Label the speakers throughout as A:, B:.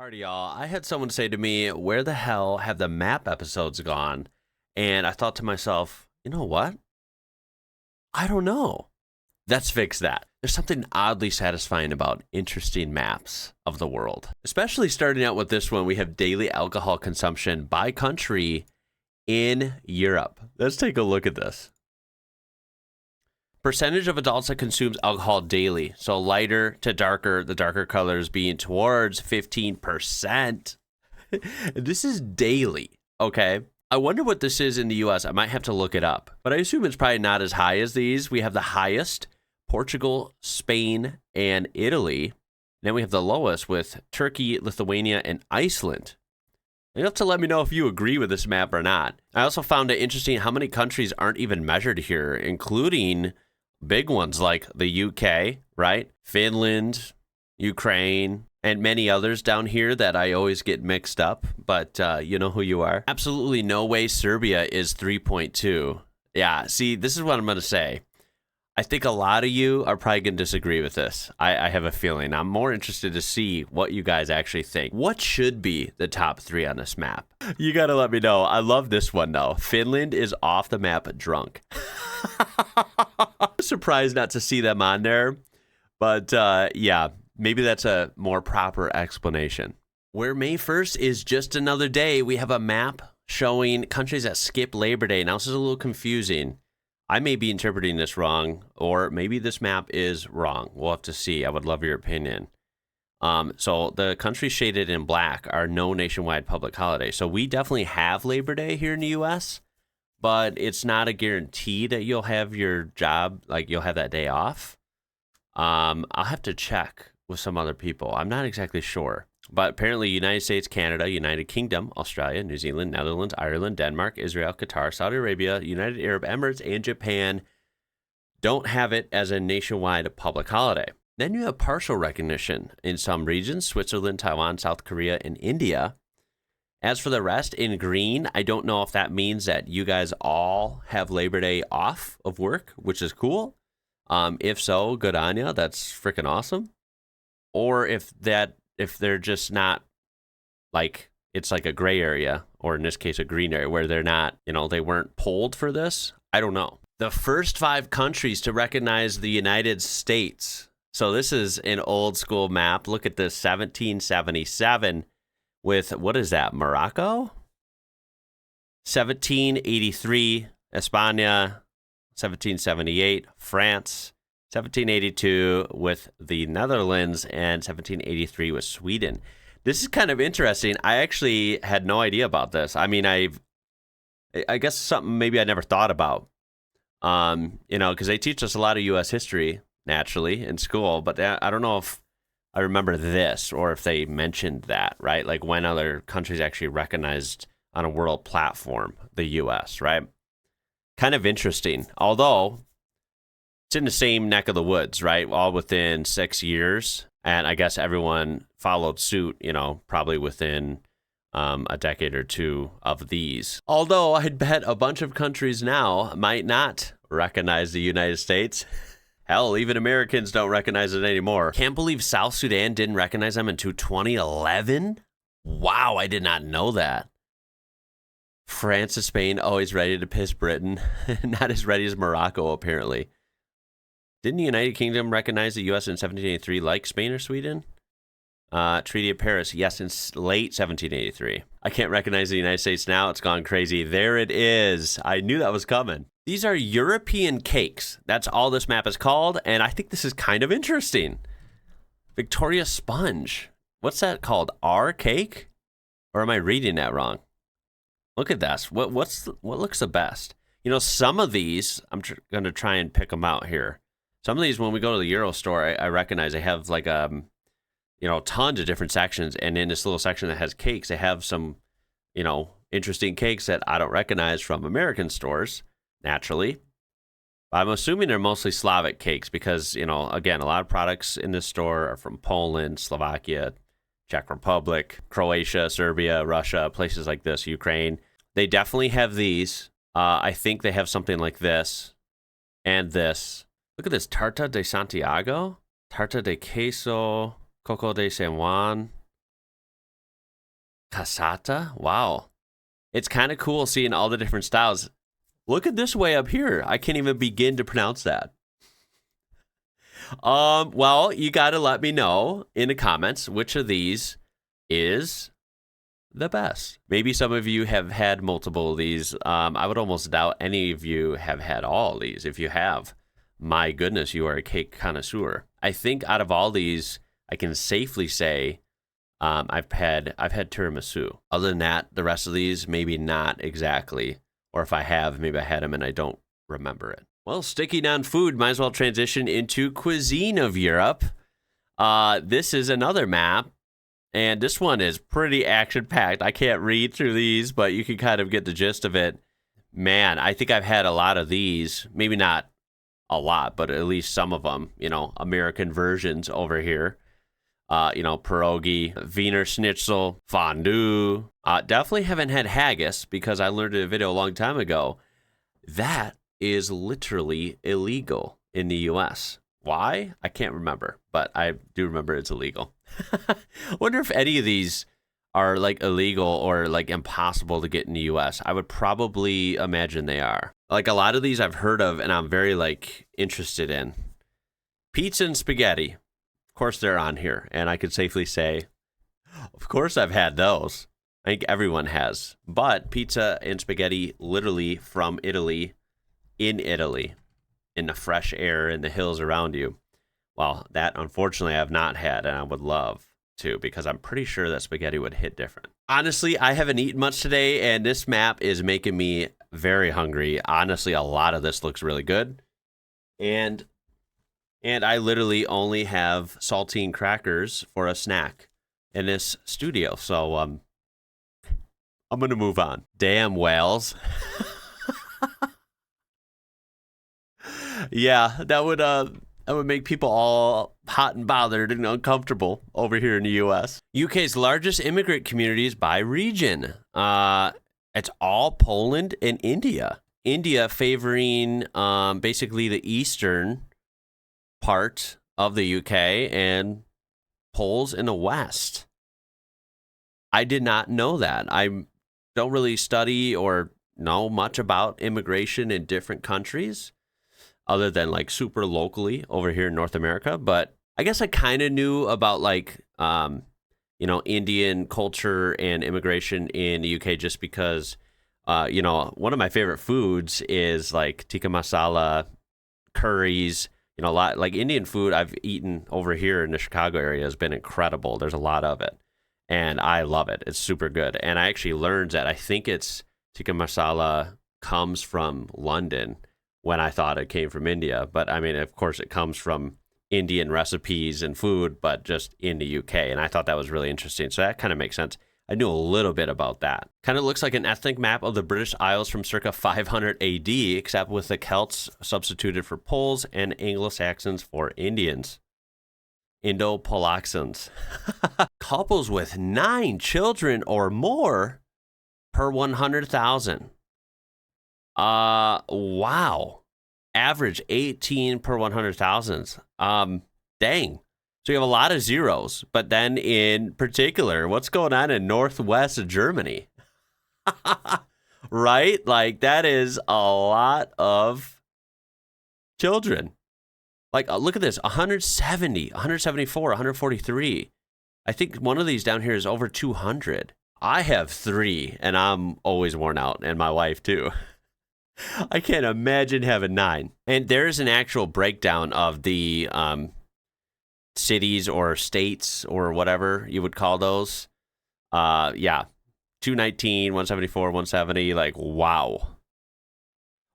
A: Alrighty, y'all. I had someone say to me, where the hell have the map episodes gone? And I thought to myself, you know what? I don't know. Let's fix that. There's something oddly satisfying about interesting maps of the world. Especially starting out with this one, we have daily alcohol consumption by country in Europe. Let's take a look at this. Percentage of adults that consumes alcohol daily. So lighter to darker, the darker colors being towards 15%. This is daily, okay? I wonder what this is in the US. I might have to look it up, but I assume it's probably not as high as these. We have the highest, Portugal, Spain, and Italy. Then we have the lowest with Turkey, Lithuania, and Iceland. You have to let me know if you agree with this map or not. I also found it interesting how many countries aren't even measured here, including big ones like the UK, right? Finland, Ukraine, and many others down here that I always get mixed up, but you know who you are. Absolutely no way Serbia is 3.2. Yeah, see, this is what I'm going to say. I think a lot of you are probably going to disagree with this. I have a feeling. I'm more interested to see what you guys actually think. What should be the top 3 on this map? You got to let me know. I love this one, though. Finland is off the map drunk. Surprised not to see them on there. But yeah, maybe that's a more proper explanation. Where May 1st is just another day, we have a map showing countries that skip Labor Day. Now, this is a little confusing. I may be interpreting this wrong, or maybe this map is wrong. We'll have to see. I would love your opinion. So the countries shaded in black are no nationwide public holiday. So we definitely have Labor Day here in the U.S., but it's not a guarantee that you'll have your job, like you'll have that day off. I'll have to check with some other people. I'm not exactly sure. But apparently United States, Canada, United Kingdom, Australia, New Zealand, Netherlands, Ireland, Denmark, Israel, Qatar, Saudi Arabia, United Arab Emirates, and Japan don't have it as a nationwide public holiday. Then you have partial recognition in some regions, Switzerland, Taiwan, South Korea, and India. As for the rest, in green, I don't know if that means that you guys all have Labor Day off of work, which is cool. If so, good on ya. That's freaking awesome. Or if they're just not, like, it's like a gray area, or in this case, a green area, where they're not, they weren't polled for this. I don't know. The first 5 countries to recognize the United States. So this is an old school map. Look at this, 1777 with, what is that, Morocco? 1783, España. 1778, France. 1782 with the Netherlands, and 1783 with Sweden. This is kind of interesting. I actually had no idea about this. I mean, I guess something maybe I never thought about. Because they teach us a lot of U.S. history naturally in school, but I don't know if I remember this or if they mentioned that, right? Like when other countries actually recognized on a world platform the U.S., right? Kind of interesting. Although it's in the same neck of the woods, right? All within 6 years. And I guess everyone followed suit, probably within a decade or two of these. Although I'd bet a bunch of countries now might not recognize the United States. Hell, even Americans don't recognize it anymore. Can't believe South Sudan didn't recognize them until 2011. Wow, I did not know that. France and Spain always ready to piss Britain. Not as ready as Morocco, apparently. Didn't the United Kingdom recognize the U.S. in 1783 like Spain or Sweden? Treaty of Paris, yes, in late 1783. I can't recognize the United States now. It's gone crazy. There it is. I knew that was coming. These are European cakes. That's all this map is called, and I think this is kind of interesting. Victoria Sponge. What's that called? R cake? Or am I reading that wrong? Look at this. What looks the best? Some of these, I'm going to try and pick them out here. Some of these, when we go to the Euro store, I recognize they have like, tons of different sections. And in this little section that has cakes, they have some, interesting cakes that I don't recognize from American stores, naturally. I'm assuming they're mostly Slavic cakes because, again, a lot of products in this store are from Poland, Slovakia, Czech Republic, Croatia, Serbia, Russia, places like this, Ukraine. They definitely have these. I think they have something like this and this. Look at this, Tarta de Santiago, Tarta de Queso, Coco de San Juan. Casata? Wow. It's kind of cool seeing all the different styles. Look at this way up here. I can't even begin to pronounce that. Well, you got to let me know in the comments which of these is the best. Maybe some of you have had multiple of these. I would almost doubt any of you have had all of these. If you have, my goodness, you are a cake connoisseur. I think out of all these, I can safely say I've had tiramisu. Other than that, the rest of these, maybe not exactly. Or if I have, maybe I had them and I don't remember it. Well, sticking on food, might as well transition into Cuisine of Europe. This is another map, and this one is pretty action-packed. I can't read through these, but you can kind of get the gist of it. Man, I think I've had a lot of these. Maybe not a lot, but at least some of them, American versions over here. Pierogi, Wiener Schnitzel, fondue. Definitely haven't had haggis because I learned in a video a long time ago. That is literally illegal in the U.S. Why? I can't remember, but I do remember it's illegal. Wonder if any of these are like illegal or like impossible to get in the U.S. I would probably imagine they are. Like a lot of these I've heard of and I'm very like interested in. Pizza and spaghetti. Of course they're on here, and I could safely say, of course I've had those. I think everyone has. But pizza and spaghetti literally from Italy, in Italy, in the fresh air in the hills around you. Well, that unfortunately I have not had, and I would love to because I'm pretty sure that spaghetti would hit different. Honestly, I haven't eaten much today, and this map is making me very hungry. Honestly, a lot of this looks really good. And I literally only have saltine crackers for a snack in this studio. So I'm going to move on. Damn whales. Yeah, that would make people all hot and bothered and uncomfortable over here in the U.S. UK's largest immigrant communities by region. It's all Poland and India. India favoring basically the eastern part of the UK and Poles in the West. I did not know that. I don't really study or know much about immigration in different countries other than like super locally over here in North America. But I guess I kind of knew about like, Indian culture and immigration in the UK just because, one of my favorite foods is like tikka masala, curries. A lot like Indian food I've eaten over here in the Chicago area has been incredible. There's a lot of it, and I love it. It's super good. And I actually learned that I think it's tikka masala comes from London when I thought it came from India. But I mean, of course, it comes from Indian recipes and food, but just in the UK. And I thought that was really interesting. So that kind of makes sense. I knew a little bit about that. Kind of looks like an ethnic map of the British Isles from circa 500 AD, except with the Celts substituted for Poles and Anglo-Saxons for Indians. Indo-Polaxans. Couples with 9 children or more per 100,000. Wow. Average 18 per 100,000. Dang. So you have a lot of zeros, but then in particular, what's going on in Northwest Germany? Right? Like that is a lot of children. Like, look at this, 170, 174, 143. I think one of these down here is over 200. I have 3, and I'm always worn out, and my wife too. I can't imagine having 9. And there's an actual breakdown of the cities or states or whatever you would call those. 219, 174, 170, like, wow.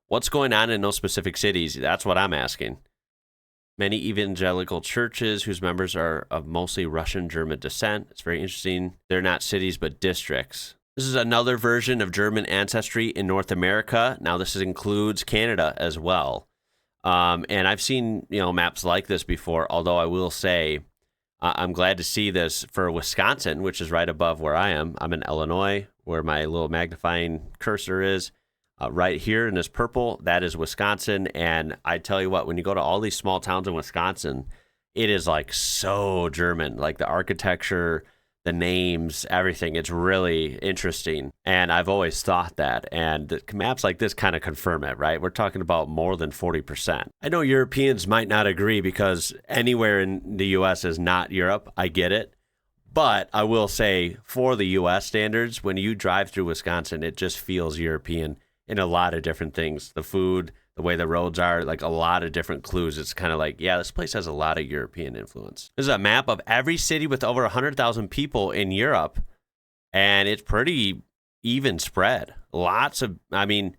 A: What's going on in those specific cities? That's what I'm asking. Many evangelical churches whose members are of mostly Russian German descent. It's very interesting. They're not cities, but districts. This is another version of German ancestry in North America. Now, this includes Canada as well. And I've seen, maps like this before, although I will say I'm glad to see this for Wisconsin, which is right above where I am. I'm in Illinois, where my little magnifying cursor is. Right here in this purple, that is Wisconsin. And I tell you what, when you go to all these small towns in Wisconsin, it is like so German, like the architecture, the names, everything. It's really interesting. And I've always thought that. And the maps like this kind of confirm it, right? We're talking about more than 40%. I know Europeans might not agree because anywhere in the U.S. is not Europe. I get it. But I will say for the U.S. standards, when you drive through Wisconsin, it just feels European in a lot of different things. The food, the way the roads are, like a lot of different clues. It's kind of like, yeah, this place has a lot of European influence. This is a map of every city with over 100,000 people in Europe, and it's pretty even spread. Lots of, I mean,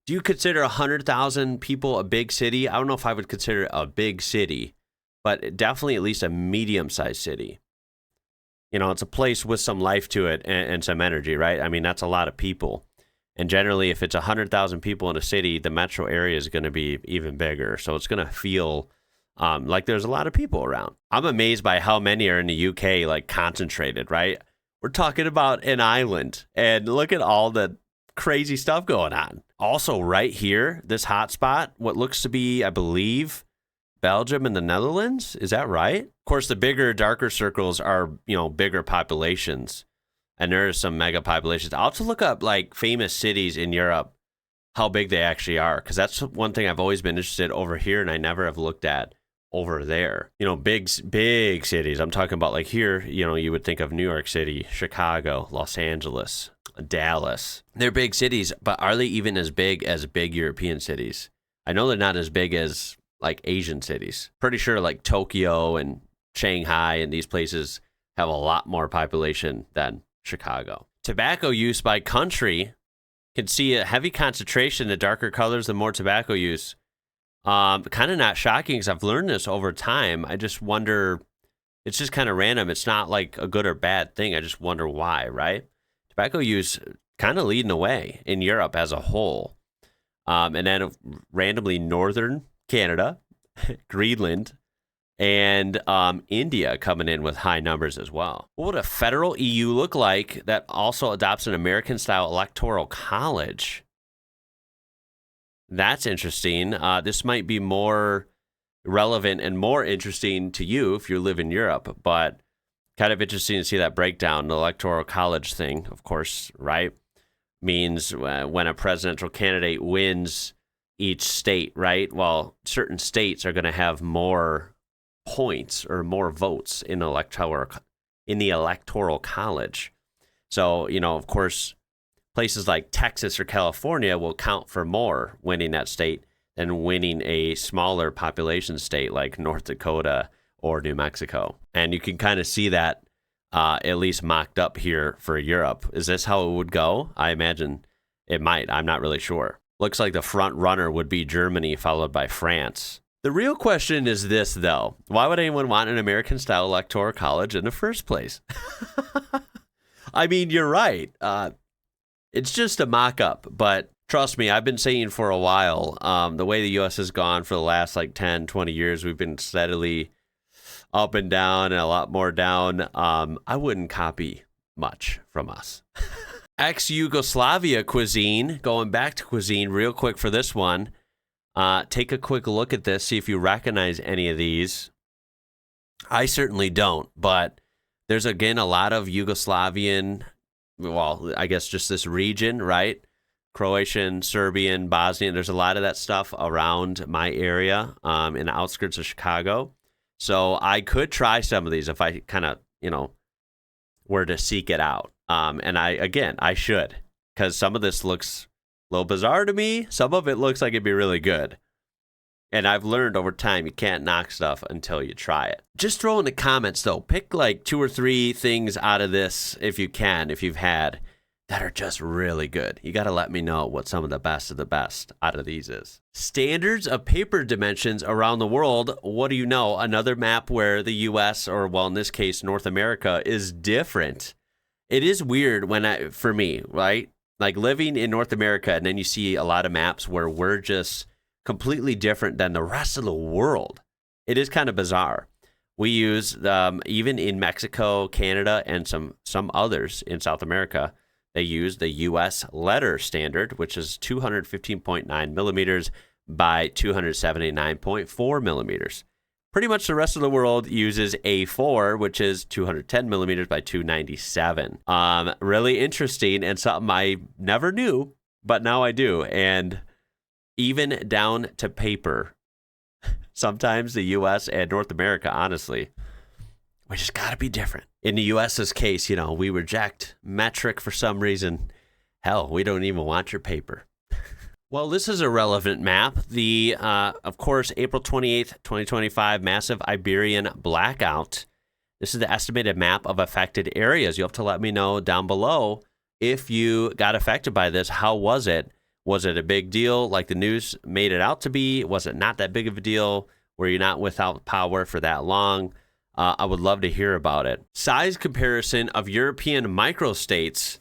A: do you consider 100,000 people a big city? I don't know if I would consider it a big city, but definitely at least a medium-sized city. You know, it's a place with some life to it and some energy, right? I mean, that's a lot of people. And generally, if it's 100,000 people in a city, the metro area is going to be even bigger. So it's going to feel like there's a lot of people around. I'm amazed by how many are in the UK, like concentrated, right? We're talking about an island. And look at all the crazy stuff going on. Also, right here, this hotspot, what looks to be, I believe, Belgium and the Netherlands. Is that right? Of course, the bigger, darker circles are, you know, bigger populations. And there are some mega populations. I'll have to look up like famous cities in Europe, how big they actually are. Because that's one thing I've always been interested over here and I never have looked at over there. You know, big cities. I'm talking about like here, you know, you would think of New York City, Chicago, Los Angeles, Dallas. They're big cities, but are they even as big European cities? I know they're not as big as like Asian cities. Pretty sure like Tokyo and Shanghai and these places have a lot more population than Chicago. Tobacco use by country can see a heavy concentration. The darker colors, the more tobacco use. Kind of not shocking because I've learned this over time. I just wonder, it's just kind of random. It's not like a good or bad thing. I just wonder why, right? Tobacco use kind of leading the way in Europe as a whole. And then randomly northern Canada, Greenland, and India coming in with high numbers as well. What would a federal EU look like that also adopts an American-style electoral college? That's interesting. This might be more relevant and more interesting to you if you live in Europe, but kind of interesting to see that breakdown. The electoral college thing, of course, right, means when a presidential candidate wins each state, right? Well, certain states are going to have more points or more votes in the electoral college. So, you know, of course, places like Texas or California will count for more winning that state than winning a smaller population state like North Dakota or New Mexico. And you can kind of see that at least mocked up here for Europe. Is this how it would go? I imagine it might. I'm not really sure. Looks like the front runner would be Germany, followed by France. The real question is this, though. Why would anyone want an American-style electoral college in the first place? I mean, you're right. It's just a mock-up, but trust me, I've been saying for a while, the way the U.S. has gone for the last like 10, 20 years, we've been steadily up and down and a lot more down. I wouldn't copy much from us. Ex-Yugoslavia cuisine, going back to cuisine real quick for this one. Take a quick look at this, see if you recognize any of these. I certainly don't, but there's, again, a lot of Yugoslavian, well, I guess just this region, right? Croatian, Serbian, Bosnian. There's a lot of that stuff around my area in the outskirts of Chicago. So I could try some of these if I kind of, you know, were to seek it out. And I should, because some of this looks a little bizarre to me. Some of it looks like it'd be really good. And I've learned over time you can't knock stuff until you try it. Just throw in the comments, though. Pick like 2 or 3 things out of this if you can, if you've had, that are just really good. You got to let me know what some of the best out of these is. Standards of paper dimensions around the world. What do you know? Another map where the U.S., or well, in this case, North America, is different. It is weird for me, right? Like living in North America, and then you see a lot of maps where we're just completely different than the rest of the world. It is kind of bizarre. We use, even in Mexico, Canada, and some others in South America, they use the U.S. letter standard, which is 215.9 millimeters by 279.4 millimeters. Pretty much the rest of the world uses A4, which is 210 millimeters by 297. Really interesting and something I never knew, but now I do. And even down to paper, sometimes the U.S. and North America, honestly, we just got to be different. In the U.S.'s case, we reject metric for some reason. Hell, we don't even want your paper. Well, this is a relevant map. The, of course, April 28th, 2025, massive Iberian Blackout. This is the estimated map of affected areas. You'll have to let me know down below if you got affected by this. How was it? Was it a big deal like the news made it out to be? Was it not that big of a deal? Were you not without power for that long? I would love to hear about it. Size comparison of European microstates.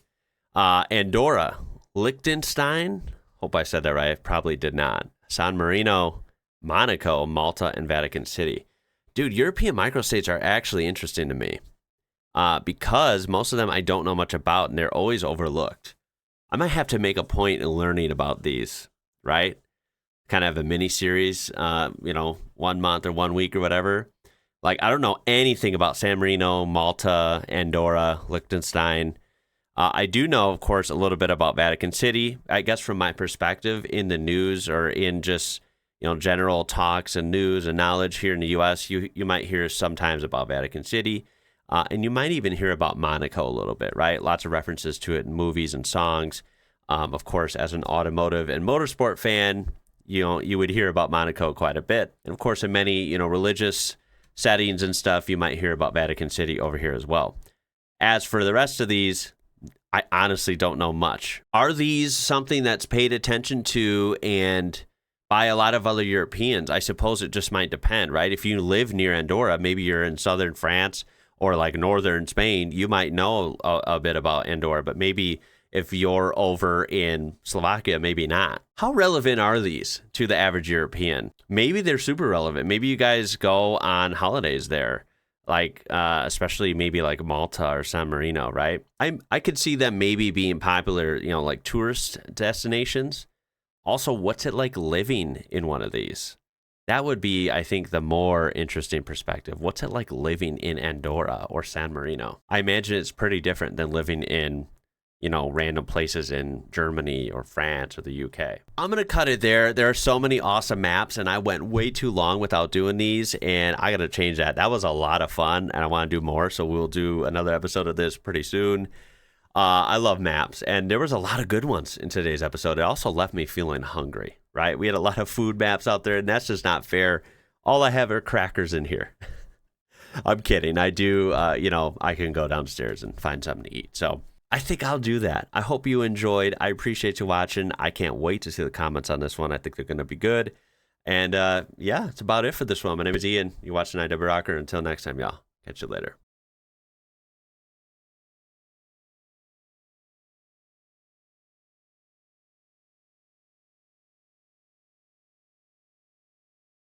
A: Andorra, Liechtenstein, hope I said that right. I probably did not. San Marino, Monaco, Malta, and Vatican City. Dude, European microstates are actually interesting to me because most of them I don't know much about, and they're always overlooked. I might have to make a point in learning about these, right? Kind of have a mini series, 1 month or 1 week or whatever. Like, I don't know anything about San Marino, Malta, Andorra, Liechtenstein. I do know, of course, a little bit about Vatican City. I guess from my perspective in the news or in just, general talks and news and knowledge here in the U.S., you might hear sometimes about Vatican City. And you might even hear about Monaco a little bit, right? Lots of references to it in movies and songs. Of course, as an automotive and motorsport fan, you would hear about Monaco quite a bit. And of course, in many, religious settings and stuff, you might hear about Vatican City over here as well. As for the rest of these, I honestly don't know much. Are these something that's paid attention to and by a lot of other Europeans? I suppose it just might depend, right? If you live near Andorra, maybe you're in southern France or like northern Spain, you might know a bit about Andorra, but maybe if you're over in Slovakia, maybe not. How relevant are these to the average European? Maybe they're super relevant. Maybe you guys go on holidays there. Like, especially maybe like Malta or San Marino, right? I could see them maybe being popular, like tourist destinations. Also, what's it like living in one of these? That would be, I think, the more interesting perspective. What's it like living in Andorra or San Marino? I imagine it's pretty different than living in, random places in Germany or France or the UK. I'm going to cut it there. There are so many awesome maps, and I went way too long without doing these, and I got to change that. That was a lot of fun, and I want to do more, so we'll do another episode of this pretty soon. I love maps, and there was a lot of good ones in today's episode. It also left me feeling hungry, right? We had a lot of food maps out there, and that's just not fair. All I have are crackers in here. I'm kidding. I do, I can go downstairs and find something to eat, so I think I'll do that. I hope you enjoyed. I appreciate you watching. I can't wait to see the comments on this one. I think they're going to be good. And yeah, it's about it for this one. My name is Ian. You're watching IWrocker. Until next time, y'all. Catch you later.